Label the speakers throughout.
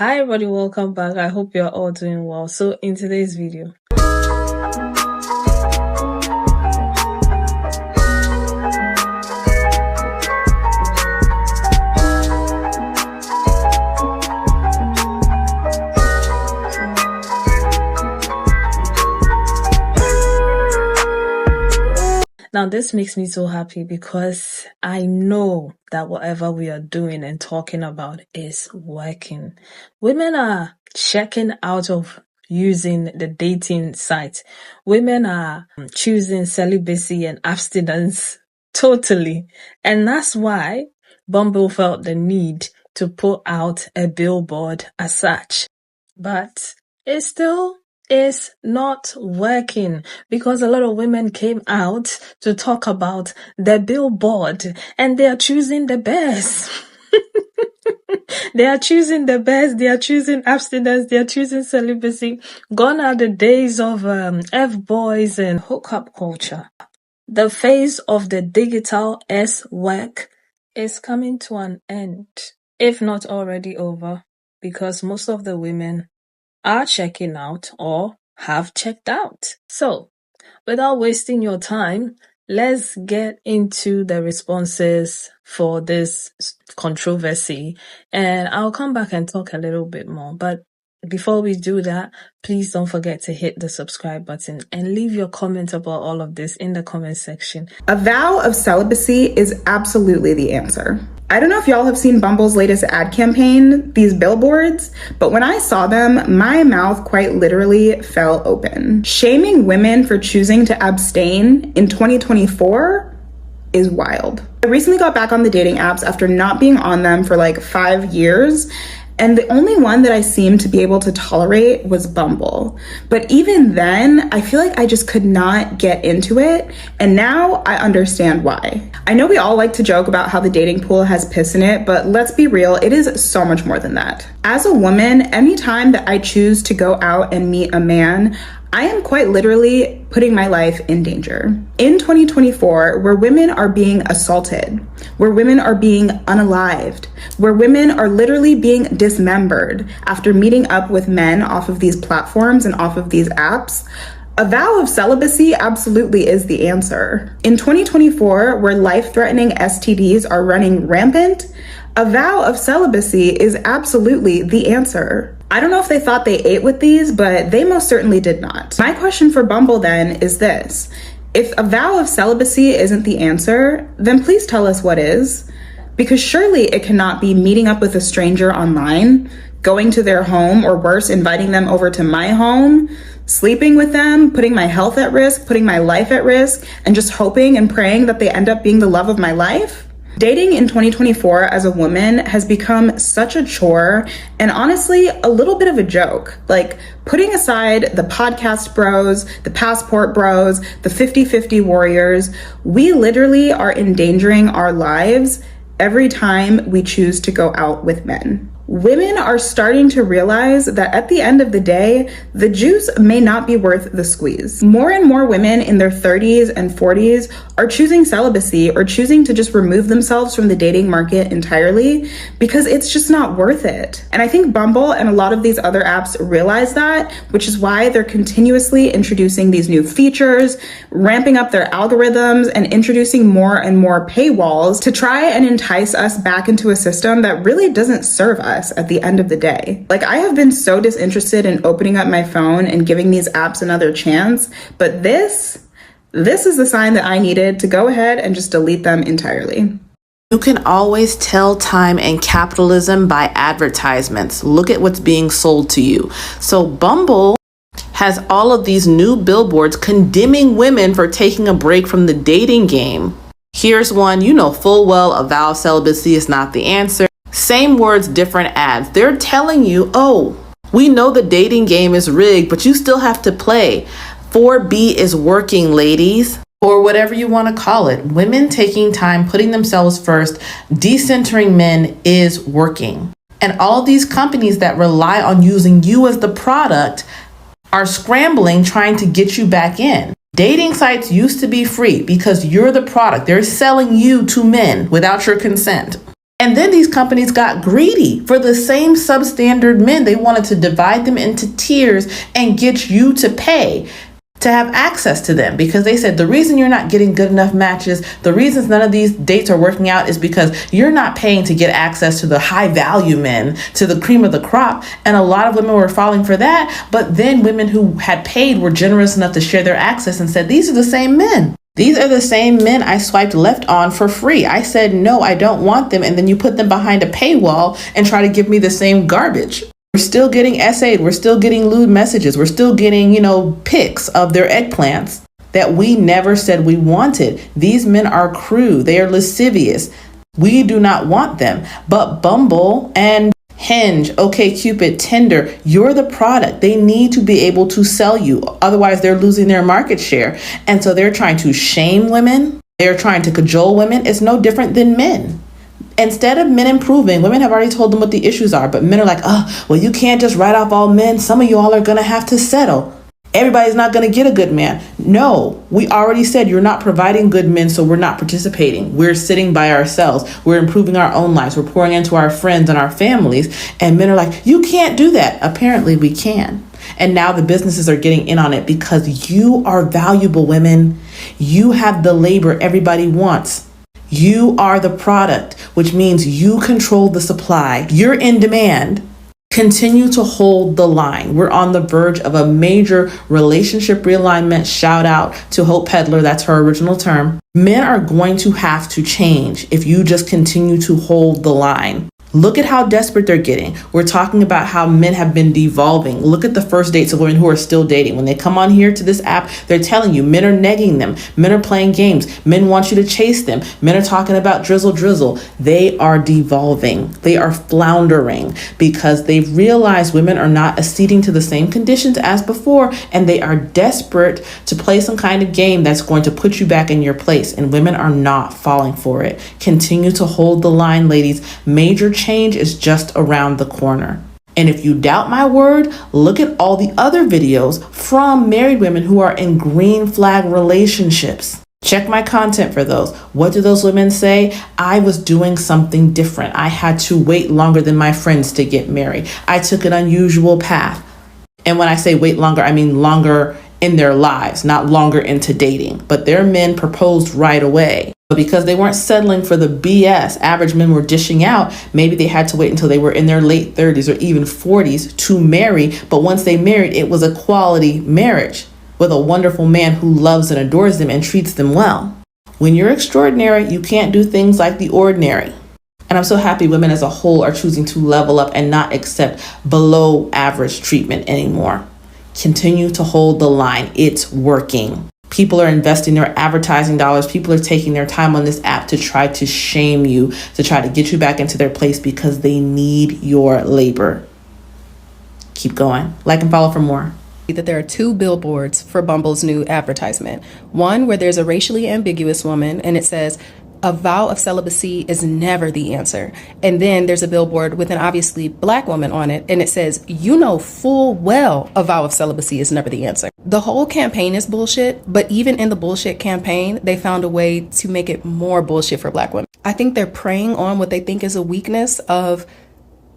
Speaker 1: Hi everybody, welcome back. I hope you're all doing well. So in today's video, now this makes me so happy because I know that whatever we are doing and talking about is working. Women are checking out of using the dating site. Women are choosing celibacy and abstinence totally. And that's why Bumble felt the need to put out a billboard as such. But it still is not working because a lot of women came out to talk about the billboard and they are choosing the best. They are choosing the best. They are choosing abstinence. They are choosing celibacy. Gone are the days of F-boys and hookup culture. The phase of the digital S-work is coming to an end, if not already over, because most of the women are checking out or have checked out. So, without wasting your time, let's get into the responses for this controversy, and I'll come back and talk a little bit more. But before we do that, please don't forget to hit the subscribe button and leave your comment about all of this in the comment section.
Speaker 2: A vow of celibacy is absolutely the answer. I don't know if y'all have seen Bumble's latest ad campaign, these billboards, but when I saw them, my mouth quite literally fell open. Shaming women for choosing to abstain in 2024 is wild. I recently got back on the dating apps after not being on them for like 5 years, and the only one that I seemed to be able to tolerate was Bumble. But even then, I feel like I just could not get into it. And now I understand why. I know we all like to joke about how the dating pool has piss in it, but let's be real, it is so much more than that. As a woman, anytime that I choose to go out and meet a man, I am quite literally putting my life in danger. In 2024, where women are being assaulted, where women are being unalived, where women are literally being dismembered after meeting up with men off of these platforms and off of these apps, a vow of celibacy absolutely is the answer. In 2024, where life-threatening STDs are running rampant, a vow of celibacy is absolutely the answer. I don't know if they thought they ate with these, but they most certainly did not. My question for Bumble then is this: if a vow of celibacy isn't the answer, then please tell us what is. Because surely it cannot be meeting up with a stranger online, going to their home, or worse, inviting them over to my home, sleeping with them, putting my health at risk, putting my life at risk, and just hoping and praying that they end up being the love of my life. Dating in 2024 as a woman has become such a chore and honestly a little bit of a joke. Like, putting aside the podcast bros, the passport bros, the 50-50 warriors, we literally are endangering our lives every time we choose to go out with men. Women are starting to realize that at the end of the day, the juice may not be worth the squeeze. More and more women in their 30s and 40s are choosing celibacy or choosing to just remove themselves from the dating market entirely because it's just not worth it. And I think Bumble and a lot of these other apps realize that, which is why they're continuously introducing these new features, ramping up their algorithms, and introducing more and more paywalls to try and entice us back into a system that really doesn't serve us at the end of the day. Like, I have been so disinterested in opening up my phone and giving these apps another chance, but this is the sign that I needed to go ahead and just delete them entirely.
Speaker 3: You can always tell time and capitalism by advertisements. Look at what's being sold to you. So Bumble has all of these new billboards condemning women for taking a break from the dating game. Here's one: you know full well a vow of celibacy is not the answer. Same words, different ads. They're telling you, oh, we know the dating game is rigged, but you still have to play. 4B is working, ladies. Or whatever you want to call it. Women taking time, putting themselves first, decentering men is working. And all these companies that rely on using you as the product are scrambling, trying to get you back in. Dating sites used to be free because you're the product. They're selling you to men without your consent. And then these companies got greedy for the same substandard men. They wanted to divide them into tiers and get you to pay to have access to them, because they said the reason you're not getting good enough matches, the reasons none of these dates are working out is because you're not paying to get access to the high value men, to the cream of the crop. And a lot of women were falling for that. But then women who had paid were generous enough to share their access and said, these are the same men. These are the same men I swiped left on for free. I said, no, I don't want them. And then you put them behind a paywall and try to give me the same garbage. We're still getting essayed. We're still getting lewd messages. We're still getting, pics of their eggplants that we never said we wanted. These men are crude. They are lascivious. We do not want them. But Bumble and Hinge, OkCupid, Tinder, you're the product. They need to be able to sell you. Otherwise, they're losing their market share. And so they're trying to shame women. They're trying to cajole women. It's no different than men. Instead of men improving, women have already told them what the issues are. But men are like, oh, well, you can't just write off all men. Some of you all are going to have to settle. Everybody's not going to get a good man. No, we already said you're not providing good men, so we're not participating. We're sitting by ourselves. We're improving our own lives. We're pouring into our friends and our families. And men are like, you can't do that. Apparently we can. And now the businesses are getting in on it because you are valuable, women. You have the labor everybody wants. You are the product, which means you control the supply. You're in demand. Continue to hold the line. We're on the verge of a major relationship realignment. Shout out to Hope Pedler. That's her original term. Men are going to have to change if you just continue to hold the line. Look at how desperate they're getting. We're talking about how men have been devolving. Look at the first dates of women who are still dating. When they come on here to this app, they're telling you men are negging them. Men are playing games. Men want you to chase them. Men are talking about drizzle. They are devolving. They are floundering because they've realized women are not acceding to the same conditions as before, and they are desperate to play some kind of game that's going to put you back in your place, and women are not falling for it. Continue to hold the line, ladies. Major change is just around the corner. And if you doubt my word, look at all the other videos from married women who are in green flag relationships. Check my content for those. What do those women say? I was doing something different. I had to wait longer than my friends to get married. I took an unusual path. And when I say wait longer, I mean longer in their lives, not longer into dating. But their men proposed right away. Because they weren't settling for the BS average men were dishing out, maybe they had to wait until they were in their late 30s or even 40s to marry. But once they married, it was a quality marriage with a wonderful man who loves and adores them and treats them well. When you're extraordinary, you can't do things like the ordinary. And I'm so happy women as a whole are choosing to level up and not accept below average treatment anymore. Continue to hold the line. It's working. People are investing their advertising dollars. People are taking their time on this app to try to shame you, to try to get you back into their place because they need your labor. Keep going. Like and follow for more.
Speaker 4: That there are two billboards for Bumble's new advertisement. One where there's a racially ambiguous woman and it says, a vow of celibacy is never the answer. And then there's a billboard with an obviously black woman on it, and it says, you know full well a vow of celibacy is never the answer. The whole campaign is bullshit, but even in the bullshit campaign, they found a way to make it more bullshit for black women. I think they're preying on what they think is a weakness of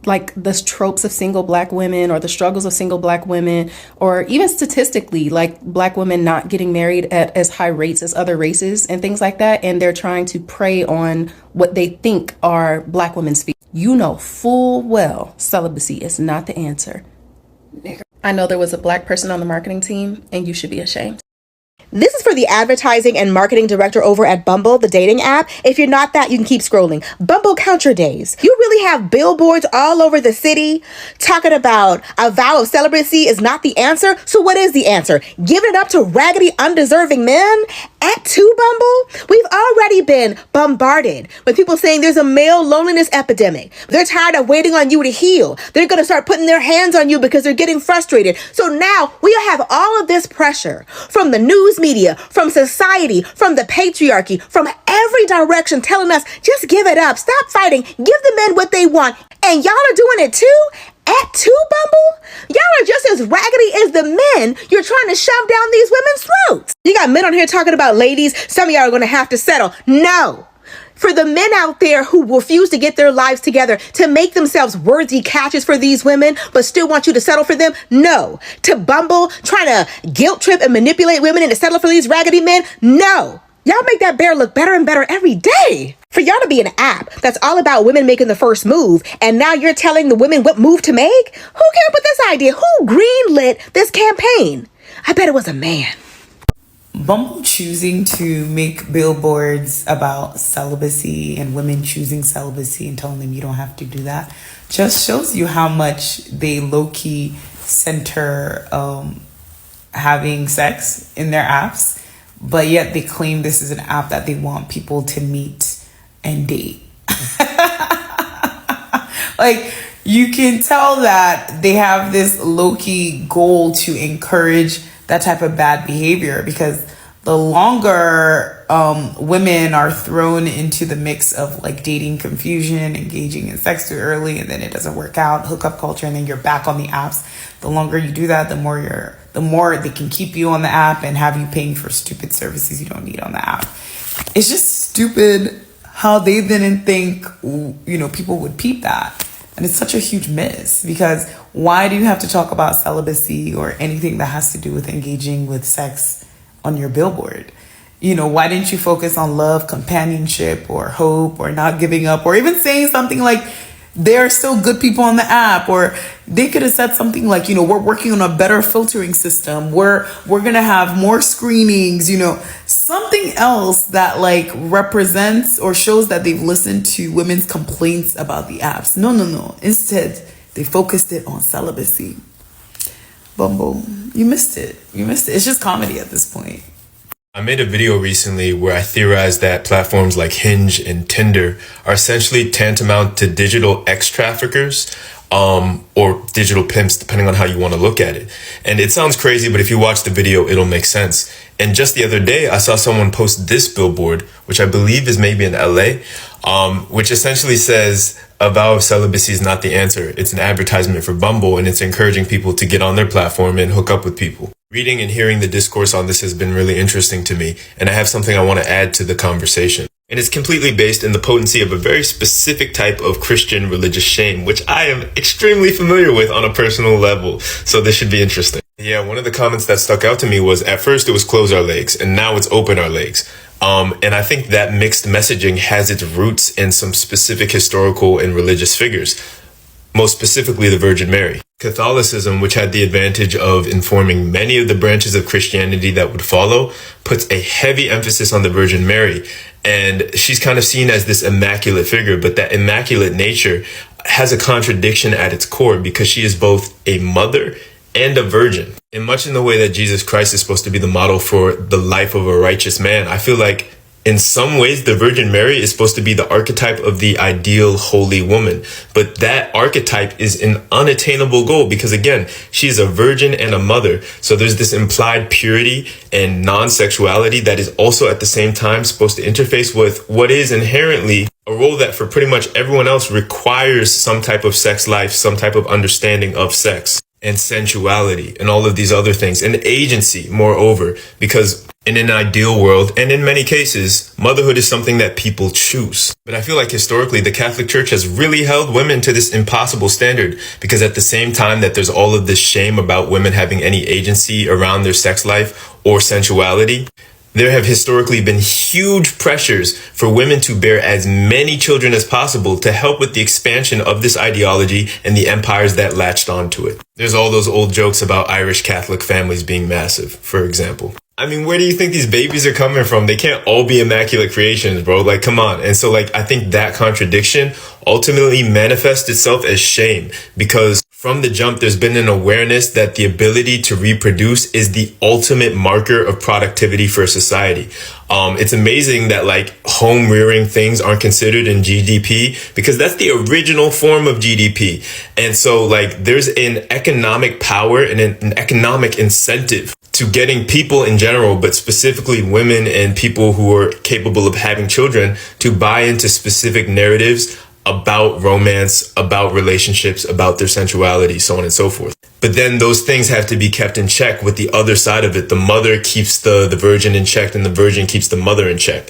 Speaker 4: like the tropes of single black women or the struggles of single black women, or even statistically, like black women not getting married at as high rates as other races and things like that. And they're trying to prey on what they think are black women's fears. You know full well celibacy is not the answer. I know there was a black person on the marketing team and you should be ashamed.
Speaker 5: This is for the advertising and marketing director over at Bumble, the dating app. If you're not that, you can keep scrolling. Bumble, count your days. You really have billboards all over the city talking about a vow of celibacy is not the answer. So what is the answer? Giving it up to raggedy, undeserving men? At 2 Bumble? We've already been bombarded with people saying there's a male loneliness epidemic. They're tired of waiting on you to heal. They're going to start putting their hands on you because they're getting frustrated. So now we have all of this pressure from the news media, from society, from the patriarchy, from every direction telling us, just give it up. Stop fighting. Give the men what they want. And y'all are doing it too? At 2 Bumble? Y'all are just as raggedy as the men you're trying to shove down these women's throats. You got men on here talking about ladies. Some of y'all are going to have to settle. No. For the men out there who refuse to get their lives together, to make themselves worthy catches for these women, but still want you to settle for them, no. To Bumble, trying to guilt trip and manipulate women into settle for these raggedy men, no. Y'all make that bear look better and better every day. For y'all to be an app that's all about women making the first move, and now you're telling the women what move to make? Who came up with this idea? Who greenlit this campaign? I bet it was a man.
Speaker 2: Bumble choosing to make billboards about celibacy and women choosing celibacy and telling them you don't have to do that just shows you how much they low-key center having sex in their apps, but yet they claim this is an app that they want people to meet and date. Like, you can tell that they have this low-key goal to encourage that type of bad behavior, because the longer women are thrown into the mix of like dating confusion, engaging in sex too early, and then it doesn't work out, hookup culture, and then you're back on the apps. The longer you do that, the more they can keep you on the app and have you paying for stupid services you don't need on the app. It's just stupid how they didn't think, people would peep that. And it's such a huge miss, because why do you have to talk about celibacy or anything that has to do with engaging with sex on your billboard? Why didn't you focus on love, companionship, or hope, or not giving up, or even saying something like, there are still good people on the app? Or they could have said something like, we're working on a better filtering system. We're going to have more screenings, something else that like represents or shows that they've listened to women's complaints about the apps. No. Instead, they focused it on celibacy. Bumble, you missed it. It's just comedy at this point.
Speaker 6: I made a video recently where I theorized that platforms like Hinge and Tinder are essentially tantamount to digital ex-traffickers, or digital pimps, depending on how you want to look at it. And it sounds crazy, but if you watch the video, it'll make sense. And just the other day, I saw someone post this billboard, which I believe is maybe in LA, which essentially says, a vow of celibacy is not the answer. It's an advertisement for Bumble, and it's encouraging people to get on their platform and hook up with people. Reading and hearing the discourse on this has been really interesting to me, and I have something I want to add to the conversation. And it's completely based in the potency of a very specific type of Christian religious shame, which I am extremely familiar with on a personal level. So this should be interesting. Yeah, one of the comments that stuck out to me was, at first it was close our legs, and now it's open our legs. And I think that mixed messaging has its roots in some specific historical and religious figures, most specifically the Virgin Mary. Catholicism, which had the advantage of informing many of the branches of Christianity that would follow, puts a heavy emphasis on the Virgin Mary. And she's kind of seen as this immaculate figure, but that immaculate nature has a contradiction at its core, because she is both a mother and a virgin. And much in the way that Jesus Christ is supposed to be the model for the life of a righteous man, I feel like in some ways, the Virgin Mary is supposed to be the archetype of the ideal holy woman. But that archetype is an unattainable goal, because again, she is a virgin and a mother. So there's this implied purity and non-sexuality that is also at the same time supposed to interface with what is inherently a role that for pretty much everyone else requires some type of sex life, some type of understanding of sex and sensuality and all of these other things, and agency, moreover, because in an ideal world, and in many cases, motherhood is something that people choose. But I feel like historically, the Catholic Church has really held women to this impossible standard, because at the same time that there's all of this shame about women having any agency around their sex life or sensuality, there have historically been huge pressures for women to bear as many children as possible to help with the expansion of this ideology and the empires that latched onto it. There's all those old jokes about Irish Catholic families being massive, for example. I mean, where do you think these babies are coming from? They can't all be immaculate creations, bro. Like, come on. And so, I think that contradiction ultimately manifests itself as shame, because from the jump, there's been an awareness that the ability to reproduce is the ultimate marker of productivity for a society. It's amazing that home rearing things aren't considered in GDP, because that's the original form of GDP. And so there's an economic power and an economic incentive to getting people in general, but specifically women and people who are capable of having children, to buy into specific narratives about romance, about relationships, about their sensuality, so on and so forth. But then those things have to be kept in check with the other side of it. The mother keeps the virgin in check, and the virgin keeps the mother in check.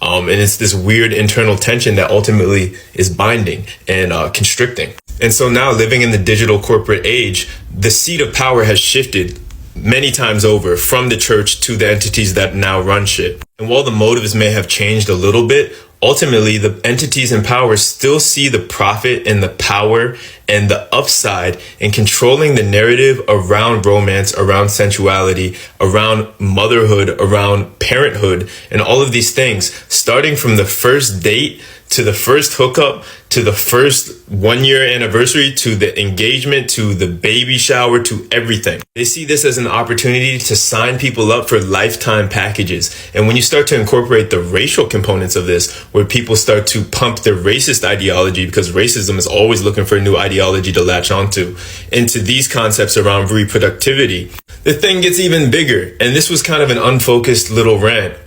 Speaker 6: And it's this weird internal tension that ultimately is binding and constricting. And so now, living in the digital corporate age, the seat of power has shifted many times over from the church to the entities that now run shit. And while the motives may have changed a little bit, ultimately the entities in power still see the profit and the power and the upside in controlling the narrative around romance, around sensuality, around motherhood, around parenthood, and all of these things, starting from the first date to the first hookup, to the first 1 year anniversary, to the engagement, to the baby shower, to everything. They see this as an opportunity to sign people up for lifetime packages. And when you start to incorporate the racial components of this, where people start to pump their racist ideology, because racism is always looking for a new ideology to latch onto, into these concepts around reproductivity, the thing gets even bigger. And this was kind of an unfocused little rant.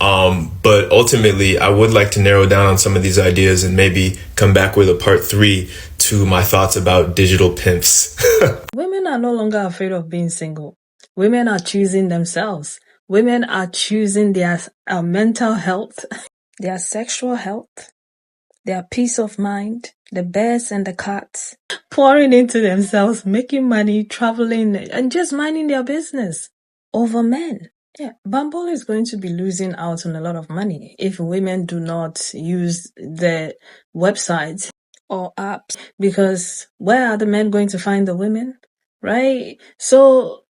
Speaker 6: But ultimately, I would like to narrow down on some of these ideas and maybe come back with a part 3 to my thoughts about digital pimps.
Speaker 1: Women are no longer afraid of being single. Women are choosing themselves. Women are choosing their mental health, their sexual health, their peace of mind, the bears and the cats, pouring into themselves, making money, traveling, and just minding their business over men. Yeah, Bumble is going to be losing out on a lot of money if women do not use the websites or apps, because where are the men going to find the women, right? So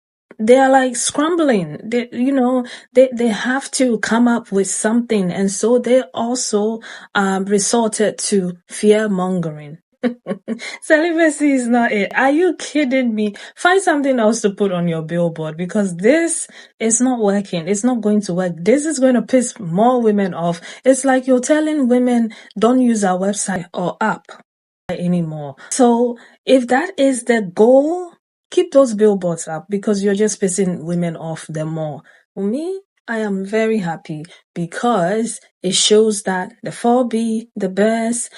Speaker 1: they are like scrambling. They have to come up with something, and so they also resorted to fear mongering. Celibacy is not it. Are you kidding me? Find something else to put on your billboard, because this is not working. It's not going to work. This is going to piss more women off. It's like you're telling women, don't use our website or app anymore. So if that is the goal, keep those billboards up, because you're just pissing women off them more. For me, I am very happy because it shows that the 4B, the bears,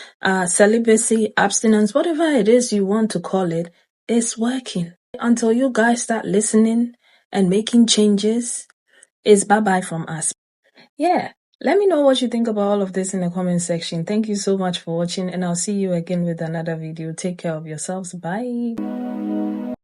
Speaker 1: celibacy, abstinence, whatever it is you want to call it, is working. Until you guys start listening and making changes, it's bye-bye from us. Yeah. Let me know what you think about all of this in the comment section. Thank you so much for watching, and I'll see you again with another video. Take care of yourselves. Bye.